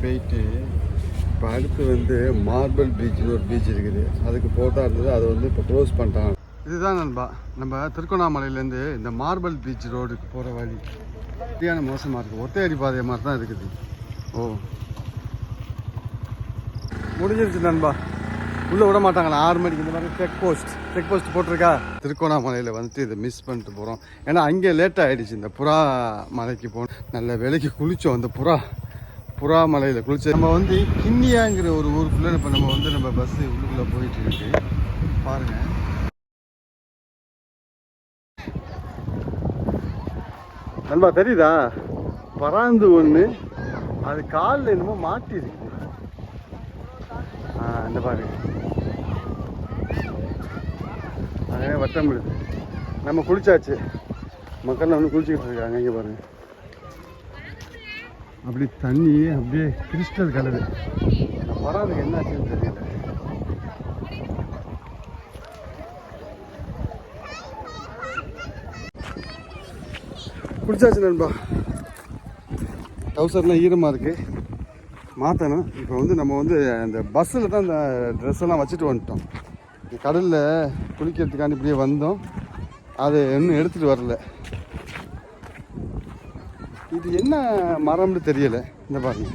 போயிட்டு இப்போ அடுத்து வந்து மார்பிள் பீச்சுன்னு ஒரு பீச் இருக்குது. அதுக்கு போட்டா இருந்தது, அதை வந்து இப்போ க்ளோஸ் பண்ணிட்டாங்க. இதுதான் நண்பா நம்ம திருக்கோணாமலையிலேருந்து இந்த மார்பிள் பீச் ரோடுக்கு போகிற வழி. சரியான மோசமாக இருக்குது, ஒத்தையடி பாதை மாதிரி தான் இருக்குது. ஓ முடிஞ்சிருச்சு நண்பா, உள்ளே விட மாட்டாங்களா 6 மணிக்கு. இந்த மாதிரி செக் போஸ்ட் போட்டிருக்கா. திருக்கோணாமலையில் வந்துட்டு இதை மிஸ் பண்ணிட்டு போகிறோம். ஏன்னா அங்கே லேட்டாக ஆகிடுச்சு. இந்த புறா மலைக்கு போனோம், நல்ல விலைக்கு குளித்தோம். அந்த புறா மலையில் குளிச்சு நம்ம வந்து கிண்ணியாங்கிற ஒரு ஊருக்குள்ளே இப்போ நம்ம வந்து நம்ம பஸ்ஸு உள்ளுக்குள்ளே போயிட்டு இருக்கு. பாருங்கள் நண்பா, தெரியுதா பராந்து ஒன்று, அது காலில் என்னமோ மாட்டிருக்கு. இந்த பாருங்க, அதே வட்டம் விடுது. நம்ம குளிச்சாச்சு, மக்கள்லாம் வந்து குளிச்சுக்கிட்டு இருக்காங்க. இங்கே பாருங்க, அப்படி தண்ணி அப்படியே கிறிஸ்டல் கலரு. பராதுக்கு என்ன ஆச்சுன்னு தெரியல. குளிச்சாச்சு நண்பா, டவுசர்லாம் ஈரமாக இருக்குது, மாற்றணும். இப்போ வந்து நம்ம வந்து அந்த பஸ்ஸில் தான் இந்த ட்ரெஸ் எல்லாம் வச்சுட்டு வந்துட்டோம். கடலில் குளிக்கிறதுக்காண்டி இப்படியே வந்தோம், அது இன்னும் எடுத்துகிட்டு வரல. இது என்ன மரம்னு தெரியலை. இந்த பாருங்க,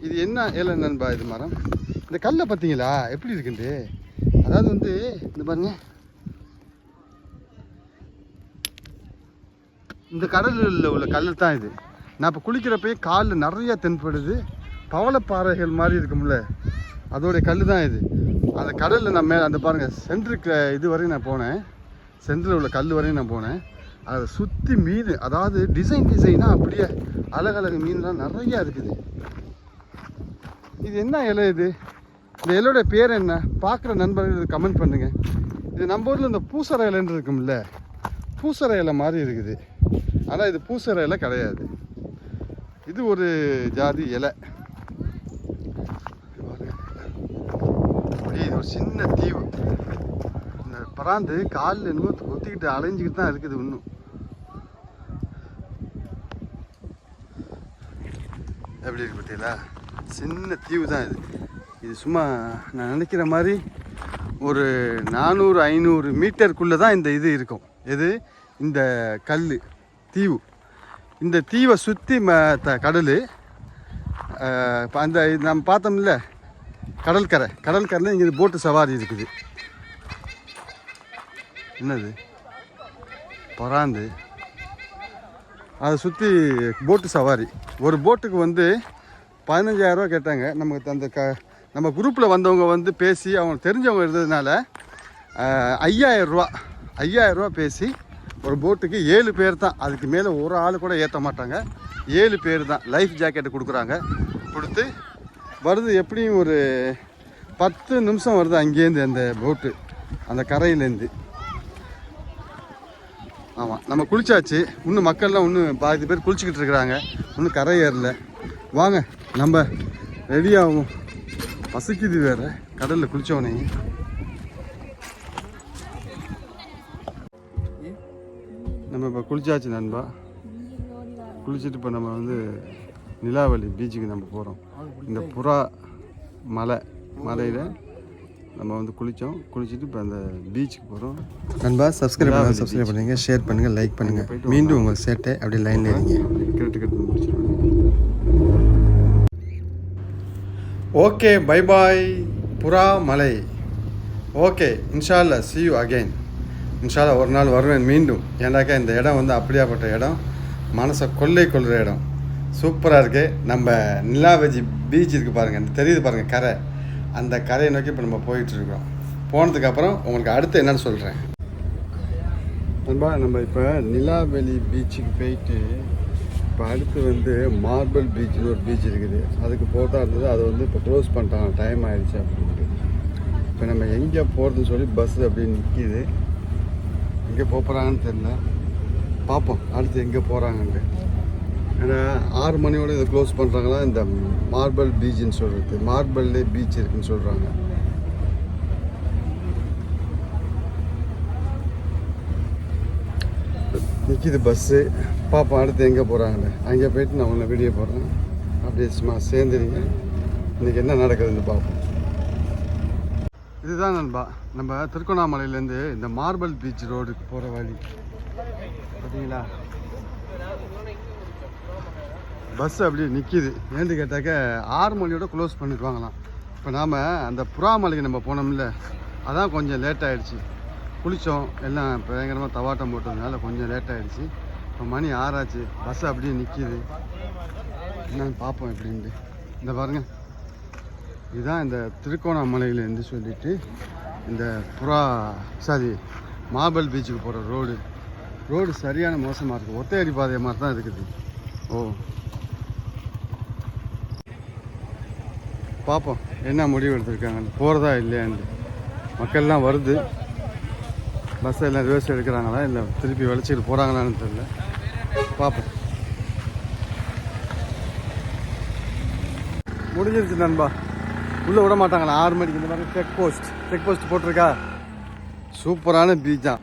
இது என்ன இலை நண்பா இது மரம்? இந்த கல்லை பார்த்தீங்களா எப்படி இருக்குன்ட்டு? அதாவது வந்து இந்த பாருங்க, இந்த கடலில் உள்ள கல் தான் இது. நான் இப்போ குளிக்கிறப்பயே காலில் நிறையா தென்படுது, பவளப்பாறைகள் மாதிரி இருக்கும்ல, அதோடைய கல் தான் இது. அந்த கடலில் நான் அந்த பாருங்கள் சென்ட்ருக்கு இது வரையும் நான் போனேன், சென்டரில் உள்ள கல் வரையும் நான் போனேன். அதை சுற்றி மீன், அதாவது டிசைனாக அப்படியே அழகழகு மீன்லாம் நிறையா இருக்குது. இது என்ன இலை இது? இந்த இலையோட பேர் என்ன? பார்க்குற நண்பர்கள் இது கமெண்ட் பண்ணுங்கள். இது நம்ம ஊரில் இந்த பூசரை இலைன்னு இருக்கும்ல, பூசரை இலை மாதிரி இருக்குது. ஆனால் இது பூசரை இலை கிடையாது, இது ஒரு ஜாதி இலை. அப்படியே இது ஒரு சின்ன தீவு. இந்த பராந்து காலில் என்னமோ கொத்திக்கிட்டு அலைஞ்சிக்கிட்டு தான் இருக்குது. இன்னும் எப்படி இருக்கு பார்த்தீங்களா? சின்ன தீவு தான் இது. இது சும்மா நான் நினைக்கிற மாதிரி ஒரு 400-500 மீட்டருக்குள்ளே தான் இந்த இது இருக்கும். எது? இந்த கல் தீவு. இந்த தீவை சுற்றி கடல். அந்த நம்ம பார்த்தோம்ல கடற்கரையில் இங்கே போட்டு சவாரி இருக்குது. என்னது? பராந்து. அதை சுற்றி போட்டு சவாரி. ஒரு போட்டுக்கு வந்து 15,000 ரூபா கேட்டாங்க. நமக்கு அந்த நம்ம குரூப்பில் வந்தவங்க வந்து பேசி அவங்க தெரிஞ்சவங்க இருந்ததுனால 5,000 ரூபா பேசி ஒரு போட்டுக்கு 7 பேர் தான். அதுக்கு மேலே ஒரு ஆள் கூட ஏற்ற மாட்டாங்க. 7 பேர் தான். லைஃப் ஜாக்கெட்டு கொடுக்குறாங்க. கொடுத்து வருது எப்படியும் ஒரு 10 நிமிஷம் வருது அங்கேருந்து அந்த போட்டு, அந்த கரையிலேருந்து. ஆமாம், நம்ம குளிச்சாச்சு. இன்னும் மக்கள்லாம் இன்னும் பாதி பேர் குளிச்சுக்கிட்டு இருக்கிறாங்க, இன்னும் கரை ஏறல. வாங்க நம்ம ரெடியாகும், பசிக்குது வேறு கடலில் குளித்தோன்னே. நம்ம இப்போ குளிச்சாச்சு நண்பா. குளிச்சுட்டு இப்போ நம்ம வந்து நிலாவலி பீச்சுக்கு நம்ம போகிறோம். இந்த புறா மலையில் நம்ம வந்து குளிச்சுட்டு இப்போ அந்த பீச்சுக்கு போகிறோம் நண்பா. சப்ஸ்கிரைப் பண்ணுங்கள், ஷேர் பண்ணுங்கள், லைக் பண்ணுங்கள். மீண்டும் உங்கள் சேட்டை அப்படியே லைனில் இருங்க. கேட்டு முடிச்சிடுவாங்க. ஓகே, பை பாய் புறா மலை. ஓகே, இன்ஷால்லா see you again. இன்ஷால்லா ஒரு நாள் வருவேன் மீண்டும். ஏன்னாக்கா இந்த இடம் வந்து அப்படியாப்பட்ட இடம், மனசை கொள்ளுற இடம். சூப்பராக இருக்குது. நம்ம நிலாவெஜி பீச் இருக்குது பாருங்கள், தெரியுது பாருங்கள் கரை. அந்த கரையை நோக்கி இப்போ நம்ம போயிட்டுருக்கோம். போனதுக்கப்புறம் உங்களுக்கு அடுத்து என்னென்னு சொல்கிறேன் நண்பா. நம்ம இப்போ நிலாவெளி பீச்சுக்கு போயிட்டு இப்போ அடுத்து வந்து மார்பிள் பீச்சுன்னு ஒரு பீச் இருக்குது. அதுக்கு போட்டா இருந்தது, அதை வந்து இப்போ க்ளோஸ் பண்ணிட்டாங்க, டைம் ஆகிடுச்சு அப்படின்ட்டு. இப்போ நம்ம எங்கே போகிறதுன்னு சொல்லி பஸ்ஸு அப்படின்னு நிற்கிது. எங்கே போகிறாங்கன்னு தெரியல, பார்ப்போம் அடுத்து எங்கே போகிறாங்கன்ட்டு. ஏன்னா 6 மணியோடு இதை க்ளோஸ் பண்ணுறாங்களா, இந்த மார்பிள் பீச்சுன்னு சொல்கிறது. மார்பிள்லே பீச் இருக்குதுன்னு சொல்கிறாங்க. நிற்கிது பஸ்ஸு. பார்ப்போம் அடுத்து எங்கே போகிறாங்கன்னு. அங்கே போயிட்டு நான் ஒன்று வீடியோ போடுறேன். அப்படியே சும்மா சேர்ந்துருங்க. இன்றைக்கி என்ன நடக்குதுன்னு பார்ப்போம். இதுதான் நண்பா நம்ம திருக்கோணாமலையிலேருந்து இந்த மார்பிள் பீச் ரோடுக்கு போகிற வழி. பார்த்தீங்களா, பஸ் அப்படியே நிற்கிது. ஏன்னு கேட்டாக்க 6 மணியோட க்ளோஸ் பண்ணிடுவாங்களாம். இப்போ நாம் அந்த புறாமலைக்கு நம்ம போனோம்ல, அதான் கொஞ்சம் லேட் ஆகிடுச்சு. குளித்தோம், எல்லாம் பயங்கரமாக தவாட்டம் போட்டதுனால கொஞ்சம் லேட் ஆகிடுச்சு. இப்போ மணி 6 ஆச்சு. பஸ் அப்படியே நிற்கிது. என்னன்னு பார்ப்போம் எப்படின்ட்டு. இந்த பாருங்கள், இதுதான் இந்த திருக்கோணாமலையிலேருந்து சொல்லிட்டு இந்த மார்பிள் பீச்சுக்கு போகிற ரோடு சரியான மோசமாக இருக்குது. ஒத்தையடி பாதை மாதிரி தான் இருக்குது. பார்ப்போம் என்ன முடிவு எடுத்திருக்காங்க, போகிறதா இல்லையான்னு. மக்கள்லாம் வருது, பஸ்ஸை எல்லாம் ரிவர்ஸ் எடுக்கிறாங்களா இல்லை திருப்பி வலிச்சிட்டு போகிறாங்களான்னு தெரியல. பார்ப்போம். முடிஞ்சிருச்சு நண்பா. உள்ளே விட மாட்டாங்களா 6 மணிக்கு. இந்த மாதிரி செக் போஸ்ட் போட்டிருக்கா. சூப்பரான பீச்சா,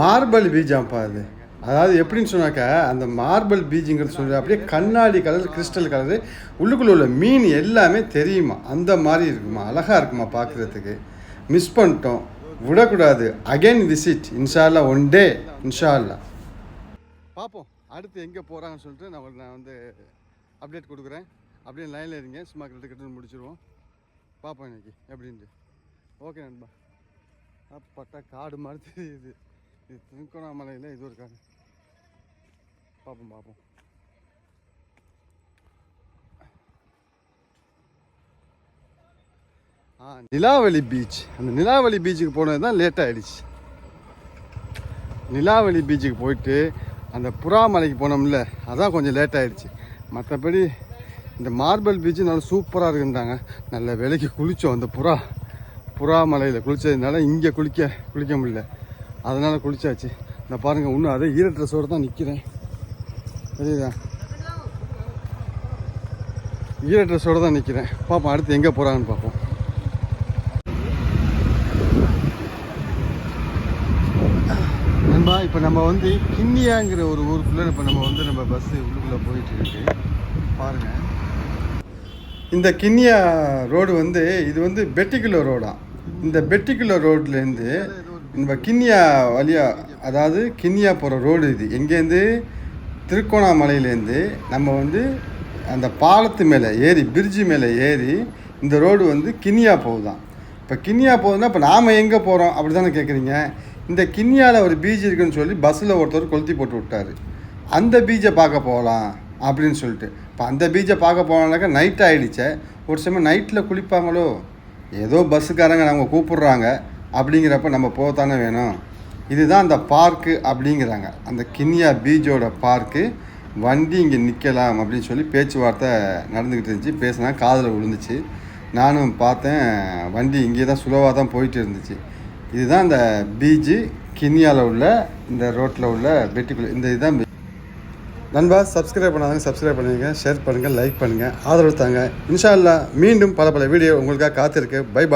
மார்பிள் பீச்சாப்பா அது. அதாவது எப்படின்னு சொன்னாக்கா, அந்த மார்பிள் பீச்சுங்கிறது சொல்லி அப்படியே கண்ணாடி கலர், கிறிஸ்டல் கலரு, உள்ளுக்குள்ளே உள்ள மீன் எல்லாமே தெரியுமா, அந்த மாதிரி இருக்குமா, அழகாக இருக்குமா பார்க்குறதுக்கு. மிஸ் பண்ணிட்டோம், விடக்கூடாது. அகைன் விசிட் இன்ஷா அல்லாஹ், ஒன் டே இன்ஷா அல்லாஹ். பார்ப்போம் அடுத்து எங்கே போகிறாங்கன்னு சொல்லிட்டு நான் வந்து அப்டேட் கொடுக்குறேன். அப்படியே லைனில் இருங்க, சும்மா கிட்ட முடிச்சிடுவோம். பார்ப்போம் இன்னைக்கு எப்படின்ட்டு. ஓகே நண்பா. பட்டா காடு மாதிரி தெரியுது. இது திருக்கோணாமலையில் இது ஒரு காடு. பார்ப்போம். நிலாவளி பீச். அந்த நிலாவளி பீச்சுக்கு போனது தான் லேட் ஆகிடுச்சு. நிலாவளி பீச்சுக்கு போயிட்டு அந்த புறாமலைக்கு போனோம்ல, அதான் கொஞ்சம் லேட் ஆகிடுச்சு. மற்றபடி இந்த மார்பிள் பீச்சு நல்லா சூப்பராக இருக்குன்றாங்க. நல்ல விலைக்கு குளித்தோம். அந்த புறாமலையில் குளித்ததுனால இங்கே குளிக்க முடியல, அதனால் குளிச்சாச்சு. இந்த பாருங்கள், இன்னும் அதே ஈர ட்ரெஸ்ஸோடு தான் நிற்கிறேன். தெரியுதா, ஈர ட்ரெஸ்ஸோடு தான் நிற்கிறேன். பார்ப்போம் அடுத்து எங்கே போகிறாங்கன்னு பார்ப்போம். நண்பா, இப்போ நம்ம வந்து கிண்ணியாங்கிற ஒரு ஊருக்குள்ளே இப்போ நம்ம பஸ்ஸு உள்ளுக்குள்ளே போயிட்டு இருக்கு. பாருங்கள், இந்த கிண்ணியா ரோடு வந்து இது வந்து பெட்டிக்குலோ ரோடா. இந்த பெட்டிக்குலோ ரோட்லேருந்து நம்ம கிண்ணியா வழியாக, அதாவது கிண்ணியா போகிற ரோடு இது. எங்கேருந்து, திருக்கோணாமலையிலேருந்து நம்ம வந்து அந்த பாலத்து மேலே ஏறி, பிரிட்ஜு மேலே ஏறி இந்த ரோடு வந்து கிண்ணியா போகுதான். இப்போ கிண்ணியா போகுதுன்னா இப்போ நாம் எங்கே போகிறோம் அப்படி தானே கேட்குறீங்க. இந்த கிண்ணியாவில் ஒரு பீச் இருக்குதுன்னு சொல்லி பஸ்ஸில் ஒருத்தர் கொளுத்தி போட்டு விட்டார். அந்த பீச்சை பார்க்க போகலாம் அப்படின்னு சொல்லிட்டு. இப்போ அந்த பீச்சை பார்க்க போனாக்கா நைட் ஆகிடுச்சே. ஒரு சமயம் நைட்டில் குளிப்பாங்களோ, ஏதோ பஸ்ஸுக்காரங்க நம்ம கூப்பிட்றாங்க அப்படிங்கிறப்ப நம்ம போகத்தானே வேணும். இதுதான் அந்த பார்க்கு அப்படிங்கிறாங்க, அந்த கிண்ணியா பீச்சோட பார்க்கு. வண்டி இங்கே நிற்கலாம் அப்படின்னு சொல்லி பேச்சுவார்த்தை நடந்துக்கிட்டு இருந்துச்சு. பேசினா காதில் விழுந்துச்சு. நானும் பார்த்தேன், வண்டி இங்கே தான் சுலவாக தான் போயிட்டு இருந்துச்சு. இதுதான் இந்த பீச்சு, கிண்ணியாவில் உள்ள இந்த ரோட்டில் உள்ள பெட்டிக்குள்ள இந்த இதுதான். நண்பா, சப்ஸ்கிரைப் பண்ணாதவங்க சப்ஸ்கிரைப் பண்ணுங்க, ஷேர் பண்ணுங்கள், லைக் பண்ணுங்கள், ஆதரவு தாங்க. இன்ஷா அல்லாஹ் மீண்டும் பல வீடியோ உங்களுக்காக காத்திருக்கு. Bye bye.